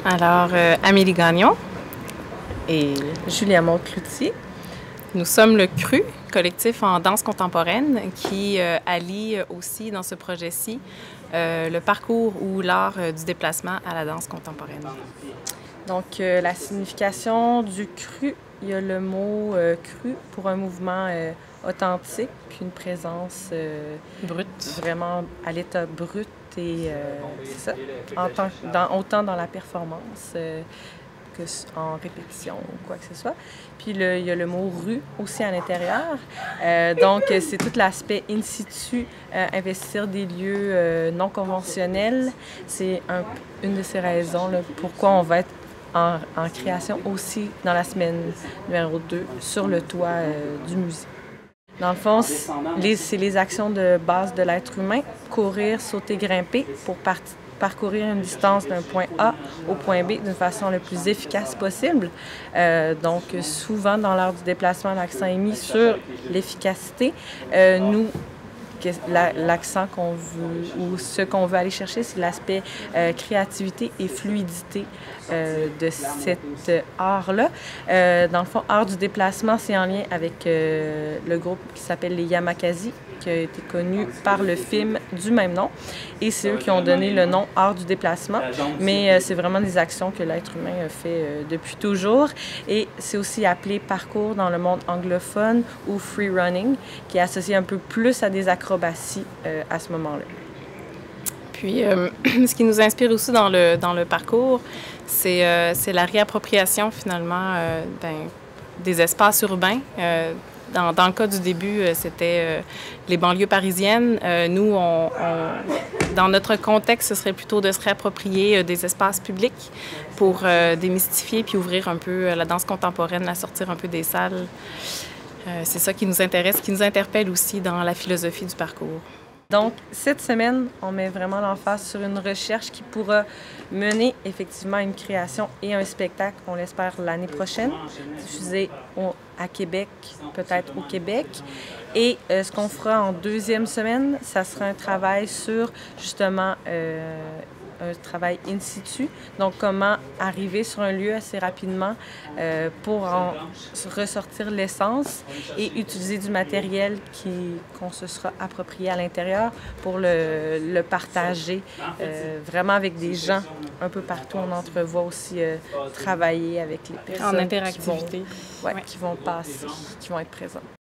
Alors, Amélie Gagnon et Julia Montcloutier. Nous sommes le CRU, collectif en danse contemporaine, qui allie aussi dans ce projet-ci le parcours ou l'art du déplacement à la danse contemporaine. Donc, la signification du CRU, il y a le mot cru pour un mouvement authentique, puis une présence brute, vraiment à l'état brut et c'est ça, autant dans la performance que en répétition ou quoi que ce soit. Puis il y a le mot rue aussi à l'intérieur. Donc c'est tout l'aspect in situ, investir des lieux non conventionnels. C'est une de ces raisons là, pourquoi on va être en création aussi dans la semaine numéro 2 sur le toit du musée. Dans le fond, c'est les actions de base de l'être humain, courir, sauter, grimper pour parcourir une distance d'un point A au point B d'une façon la plus efficace possible. Donc, souvent dans l'art du déplacement, l'accent est mis sur l'efficacité. L'accent qu'on veut ou ce qu'on veut aller chercher, c'est l'aspect créativité et fluidité de cet art-là. Dans le fond, art du déplacement, c'est en lien avec le groupe qui s'appelle les Yamakasi, qui a été connu par le film du même nom. Et c'est eux qui ont donné le nom art du déplacement. Mais c'est vraiment des actions que l'être humain a fait depuis toujours. Et c'est aussi appelé parcours dans le monde anglophone ou free running, qui est associé un peu plus à des acrobaties à ce moment-là. Puis, ce qui nous inspire aussi dans le parcours, c'est la réappropriation finalement des espaces urbains. Dans le cas du début, c'était les banlieues parisiennes. Nous, dans notre contexte, ce serait plutôt de se réapproprier des espaces publics pour démystifier puis ouvrir un peu la danse contemporaine, la sortir un peu des salles. C'est ça qui nous intéresse, qui nous interpelle aussi dans la philosophie du parcours. Donc, cette semaine, on met vraiment l'emphase sur une recherche qui pourra mener effectivement à une création et un spectacle, on l'espère, l'année prochaine, diffusé à Québec, peut-être au Québec. Et ce qu'on fera en deuxième semaine, ça sera un travail sur, justement, un travail in situ. Donc, comment arriver sur un lieu assez rapidement pour en ressortir l'essence et utiliser du matériel qu'on se sera approprié à l'intérieur pour le partager vraiment avec des gens un peu partout. On entrevoit aussi travailler avec les personnes en interactivité qui vont passer, qui vont être présentes.